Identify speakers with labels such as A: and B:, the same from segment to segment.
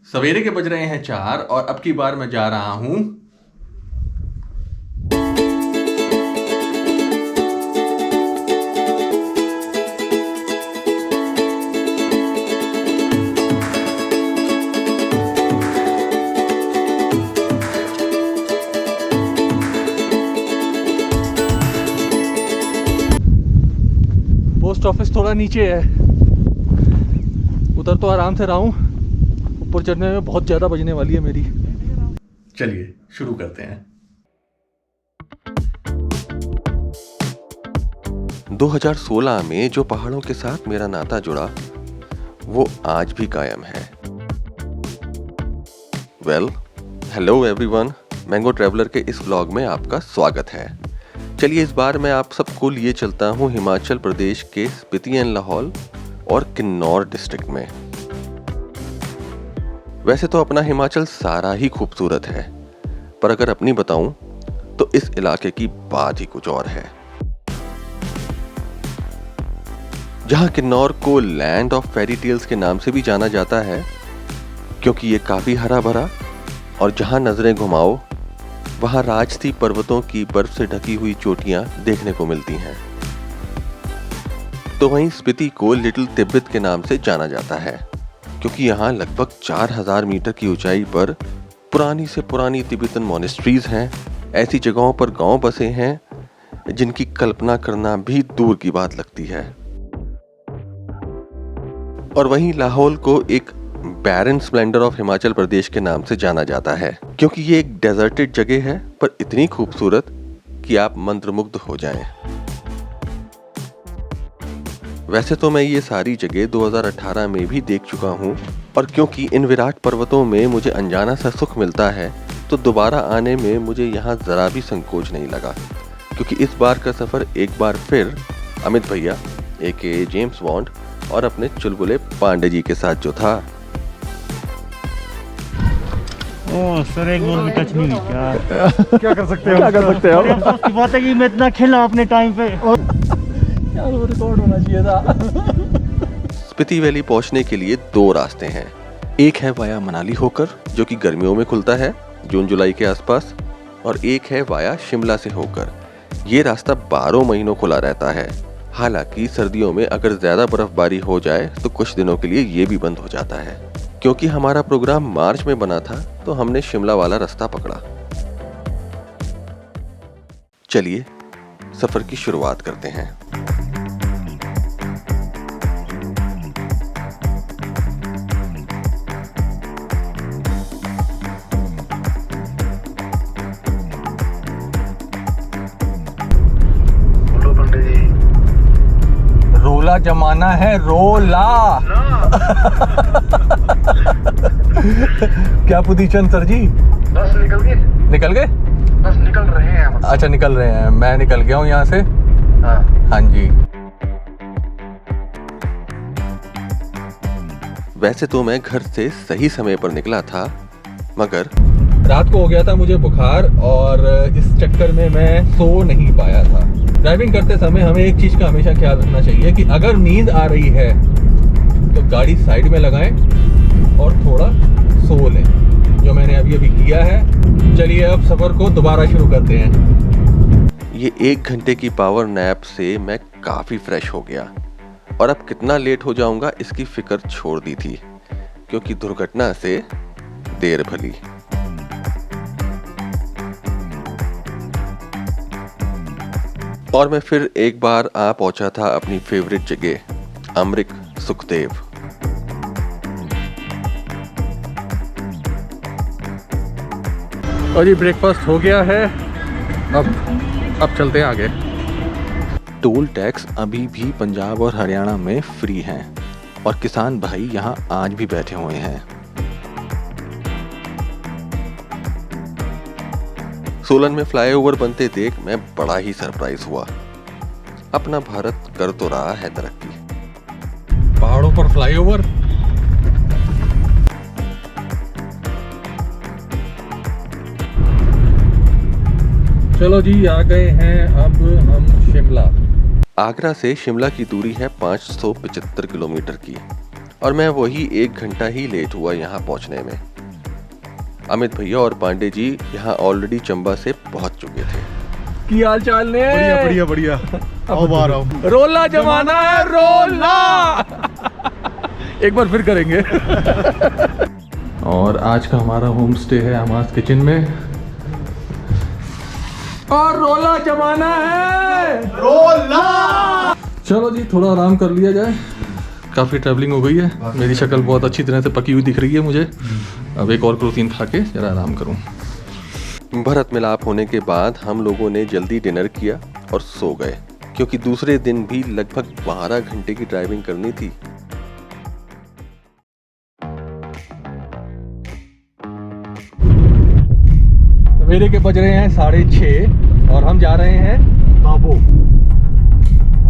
A: सवेरे के बज रहे हैं 4 और अब की बार मैं जा रहा हूं
B: पोस्ट ऑफिस। थोड़ा नीचे है, उधर तो आराम से रहा हूँ, ऊपर चढ़ने में बहुत ज़्यादा बजने वाली है मेरी।
A: चलिए शुरू करते हैं।
C: 2016 में जो पहाड़ों के साथ मेरा नाता जुड़ा वो आज भी कायम है। हेलो एवरीवन, मैंगो ट्रैवलर के इस व्लॉग में आपका स्वागत है। चलिए इस बार मैं आप सबको लिए चलता हूँ हिमाचल प्रदेश के स्पीति एंड लाहौल और किन्नौर डिस्ट्रिक्ट में। वैसे तो अपना हिमाचल सारा ही खूबसूरत है, पर अगर अपनी बताऊं तो इस इलाके की बात ही कुछ और है। जहां किन्नौर को लैंड ऑफ फेरी टेल्स के नाम से भी जाना जाता है क्योंकि ये काफी हरा भरा, और जहां नजरें घुमाओ वहां राजसी पर्वतों की बर्फ से ढकी हुई चोटियां देखने को मिलती हैं। तो वहीं स्पीति को लिटिल तिब्बत के नाम से जाना जाता है क्योंकि यहाँ लगभग 4000 मीटर की ऊंचाई पर पुरानी से पुरानी तिब्बतन मॉनेस्ट्रीज हैं। ऐसी जगहों पर गांव बसे हैं जिनकी कल्पना करना भी दूर की बात लगती है। और वहीं लाहौल को एक बैरन स्प्लेंडर ऑफ हिमाचल प्रदेश के नाम से जाना जाता है क्योंकि ये एक डेजर्टेड जगह है, पर इतनी खूबसूरत कि आप मंत्रमुग्ध हो जाएं। वैसे तो मैं ये सारी जगह 2018 में भी देख चुका हूँ, और क्योंकि इन विराट पर्वतों में मुझे अनजाना सा सुख मिलता है तो दोबारा आने में मुझे यहाँ जरा भी संकोच नहीं लगा, क्योंकि इस बार का सफर एक बार फिर अमित भैया एके जेम्स बॉन्ड और अपने चुलबुले पांडे जी के साथ जो था।
D: ओह सर, एक बॉल भी टच नहीं किया।
B: क्या कर सकते हैं हम?
D: अफसोस की बात है कि मैं इतना खेला अपने टाइम पे।
B: यार वो रिकॉर्ड होना चाहिए था।
C: स्पीति वैली पहुंचने के लिए 2 रास्ते हैं। एक है वाया मनाली होकर, जो कि गर्मियों में खुलता है जून जुलाई के आसपास, और एक है वाया शिमला से होकर। ये रास्ता 12 महीनों खुला रहता है। हालांकि सर्दियों में अगर ज्यादा बर्फबारी हो जाए तो कुछ दिनों के लिए ये भी बंद हो जाता है। क्योंकि हमारा प्रोग्राम मार्च में बना था तो हमने शिमला वाला रास्ता पकड़ा। चलिए सफर की शुरुआत करते हैं।
B: रोला जमाना है, रोला। क्या पोजीशन सर जी?
E: बस निकल गए।
B: निकल गए?
E: बस निकल रहे हैं बस।
B: अच्छा निकल रहे हैं, मैं निकल गया हूँ यहाँ से। हाँ जी।
C: वैसे तो मैं घर से सही समय पर निकला था, मगर
B: रात को हो गया था मुझे बुखार, और इस चक्कर में मैं सो नहीं पाया था। ड्राइविंग करते समय हमें एक चीज का हमेशा ख्याल रखना चाहिए कि अगर नींद आ रही है तो गाड़ी साइड में लगाएं और थोड़ा सो लें, जो मैंने अभी किया है। चलिए अब सफर को दोबारा शुरू करते हैं।
C: ये 1 घंटे की पावर नैप से मैं काफी फ्रेश हो गया, और अब कितना लेट हो जाऊंगा इसकी फिक्र छोड़ दी थी, क्योंकि दुर्घटना से देर भली। और मैं फिर एक बार आ पहुंचा था अपनी फेवरेट जगह अमृत सुखदेव।
B: और ये ब्रेकफास्ट हो गया है, अब चलते हैं आगे।
F: टोल टैक्स अभी भी पंजाब और हरियाणा में फ्री हैं, और किसान भाई यहाँ आज भी बैठे हुए हैं।
C: सोलन में फ्लाईओवर बनते देख मैं बड़ा ही सरप्राइज हुआ। अपना भारत कर तो रहा है तरक्की।
B: पहाड़ों पर फ्लाईओवर। चलो जी, आ गए हैं अब हम शिमला।
C: आगरा से शिमला की दूरी है 575 किलोमीटर की, और मैं वही 1 घंटा ही लेट हुआ यहाँ पहुँचने में। अमित भैया और पांडे जी यहाँ ऑलरेडी चंबा से पहुँच चुके थे।
B: की हाल चाल ने?
G: बढ़िया बढ़िया बढ़िया। आओ बाहर आओ।
B: रोला जमाना है, रोला। एक बार फिर करेंगे। और आज का हमारा होम स्टे है हमास किचन में, और रोला जमाना है, रोला। चलो जी, थोड़ा आराम कर लिया जाए। काफ़ी ट्रैवलिंग हो गई है, मेरी शक्ल बहुत अच्छी तरह से पकी हुई दिख रही है मुझे। अब एक और प्रोटीन खा के जरा आराम करूं।
C: भरत मिलाप होने के बाद हम लोगों ने जल्दी डिनर किया और सो गए, क्योंकि दूसरे दिन भी लगभग 12 घंटे की ड्राइविंग करनी थी।
B: सवेरे के बज रहे हैं 6:30 और हम जा रहे हैं
G: ताबो।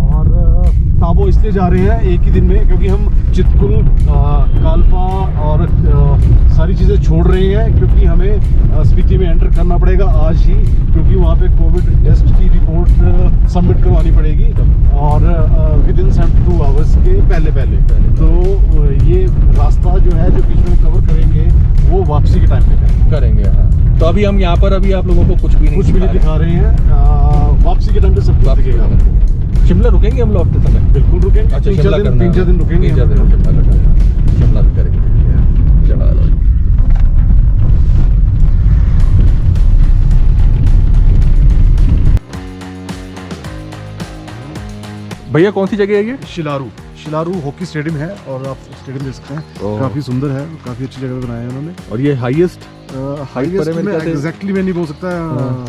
G: और ताबो इसलिए जा रहे हैं एक ही दिन में, क्योंकि हम चितकुल, कालपा और सारी चीज़ें छोड़ रहे हैं, क्योंकि हमें स्पीति में एंटर करना पड़ेगा आज ही, क्योंकि वहाँ पे कोविड टेस्ट की रिपोर्ट सबमिट करवानी पड़ेगी और विद इन 72 आवर्स के पहले। तो ये रास्ता जो है जो बीच में कवर करेंगे वो वापसी के टाइम पे
B: करेंगे। हाँ, तो अभी हम यहाँ पर अभी आप लोगों को कुछ भी नहीं
G: दिखा रहे हैं। वापसी के टाइम पे सब कुछ दिखेगा।
B: शिमला रुकेंगे हम लोग अपने समय?
G: बिल्कुल रुकेंगे।
B: अच्छा,
G: 3-4 दिन रुकेंगे।
B: 3-4 दिन शिमला भी करेंगे। चलो भैया, कौन सी जगह है ये?
G: शिलारू हॉकी स्टेडियम है, और आप स्टेडियम देख सकते हैं। काफी सुंदर है, काफी अच्छी जगह बनाया है उन्होंने।
B: और ये हाईएस्ट
G: एग्जैक्टली मैं नहीं बोल सकता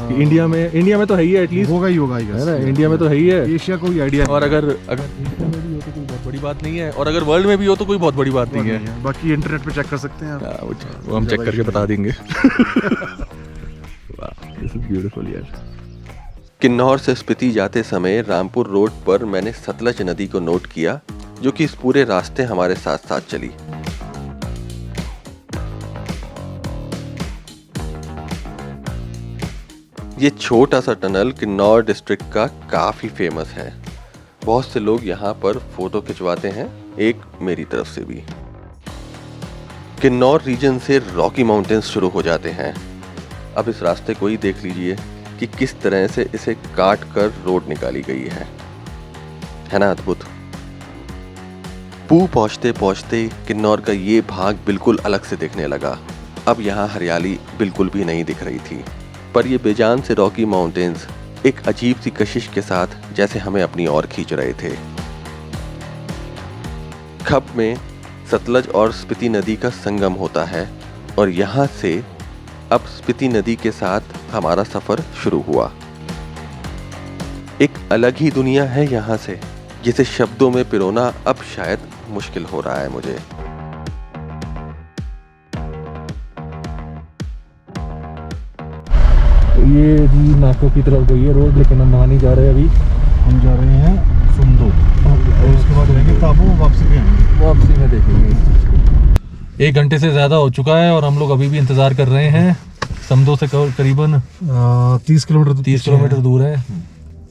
B: कि इंडिया में तो है ही है, एटलीस्ट
G: होगा ही
B: है ना। इंडिया में तो है ही है,
G: एशिया को भी आइडिया।
B: और अगर एशिया में भी हो तो कोई बहुत बड़ी बात नहीं है, और अगर वर्ल्ड में भी हो तो कोई बहुत बड़ी बात नहीं है।
G: बाकी इंटरनेट पे चेक कर सकते हैं आप।
B: वो हम चेक करके बता देंगे। दिस इज ब्यूटीफुल यार।
C: किन्नौर से स्पीति जाते समय रामपुर रोड पर मैंने सतलज नदी को नोट किया, जो कि इस पूरे रास्ते हमारे साथ साथ चली। ये छोटा सा टनल किन्नौर डिस्ट्रिक्ट का काफी फेमस है। बहुत से लोग यहाँ पर फोटो खिंचवाते हैं, एक मेरी तरफ से भी। किन्नौर रीजन से रॉकी माउंटेन्स शुरू हो जाते हैं। अब इस रास्ते को ही देख लीजिए कि किस तरह से इसे काट कर रोड निकाली गई है ना अद्भुत। पू पहुंचते पहुंचते किन्नौर का ये भाग बिल्कुल अलग से दिखने लगा। अब यहाँ हरियाली बिल्कुल भी नहीं दिख रही थी, पर ये बेजान से रॉकी माउंटेन्स एक अजीब सी कशिश के साथ जैसे हमें अपनी ओर खींच रहे थे। खब में सतलज और स्पीति नदी का संगम होता है, और यहाँ से अब स्पीति नदी के साथ हमारा सफर शुरू हुआ। एक अलग ही दुनिया है यहाँ से, जिसे शब्दों में पिरोना अब शायद मुश्किल हो रहा है मुझे।
B: ये जी नाको की तरफ गई है रोड, लेकिन हम वहाँ नहीं जा रहे अभी।
G: हम जा रहे हैं सुंदो, और उसके बाद रहेंगे ताबो।
B: वापसी में देखेंगे। 1 घंटे से ज़्यादा हो चुका है और हम लोग अभी भी इंतज़ार कर रहे हैं। समदो से करीबन
G: 30 किलोमीटर
B: दूर है।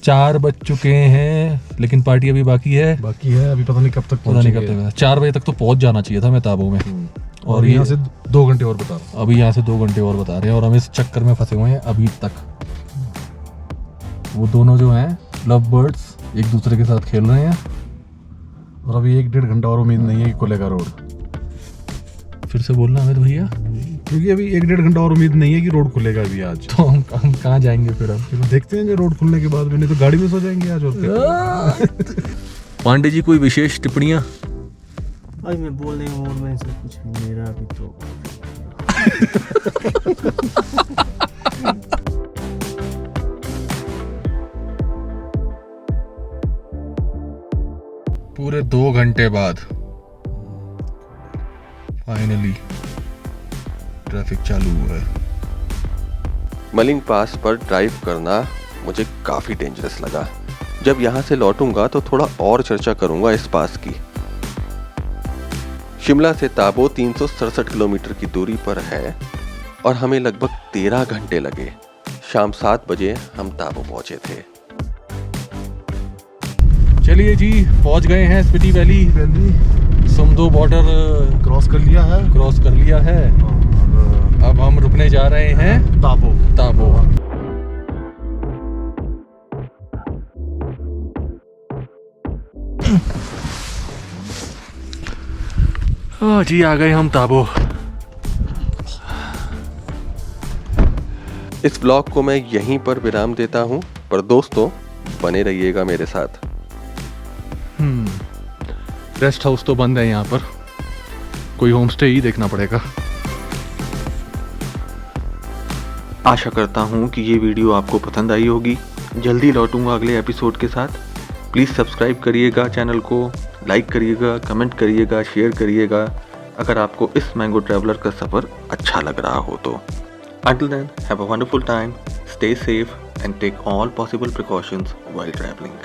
B: 4 बज चुके हैं, लेकिन पार्टी अभी बाकी है।
G: अभी पता नहीं कब तक पहुंचेंगे।
B: 4 बजे तक तो पहुंच जाना चाहिए था मैं ताबो में।
G: और यहाँ से 2 घंटे और बता रहा हूँ।
B: अभी यहाँ से 2 घंटे और बता रहे हैं, और हम इस चक्कर में फंसे हुए हैं अभी तक। वो दोनों जो हैं लव बर्ड्स एक दूसरे के साथ खेल रहे हैं,
G: और अभी 1-1.5 घंटा और उम्मीद नहीं है कि खुलेगा रोड।
B: फिर से बोलना हमें भैया,
G: क्योंकि अभी 1-1.5 घंटा और उम्मीद नहीं है कि रोड खुलेगा अभी आज।
B: तो हम कहाँ जाएंगे फिर? अब
G: देखते हैं जो रोड खुलने के बाद में, नहीं तो गाड़ी में सो जाएंगे आज। और
B: पांडे जी, कोई विशेष टिप्पणियाँ?
D: भाई मैं बोलने और में से कुछ मेरा अभी तो
B: पूरे 2 घंटे बाद फाइनली ट्रैफिक चालू हुआ है।
C: मलिंग पास पर ड्राइव करना मुझे काफी डेंजरस लगा। जब यहाँ से लौटूंगा तो थोड़ा और चर्चा करूंगा इस पास की। शिमला से ताबो 367 किलोमीटर की दूरी पर है, और हमें लगभग 13 घंटे लगे। शाम 7 बजे हम ताबो पहुंचे थे।
B: चलिए जी, पहुंच गए हैं Spiti valley. Samdo 2 border
G: cross कर लिया है
B: क्रॉस कर लिया है।
G: और
B: अब हम रुकने जा रहे हैं
G: ताबो।
B: ताबो। जी आ गए हम ताबो।
C: इस ब्लॉग को मैं यहीं पर विराम देता हूँ, पर दोस्तों बने रहिएगा मेरे साथ।
B: रेस्ट हाउस तो बंद है यहाँ पर, कोई होम स्टे ही देखना पड़ेगा।
F: आशा करता हूँ कि ये वीडियो आपको पसंद आई होगी। जल्दी लौटूंगा अगले एपिसोड के साथ। प्लीज़ सब्सक्राइब करिएगा चैनल को, लाइक करिएगा, कमेंट करिएगा, शेयर करिएगा अगर आपको इस मैंगो ट्रैवलर का सफ़र अच्छा लग रहा हो तो। Until then, have a wonderful time, stay safe and take all possible precautions while traveling.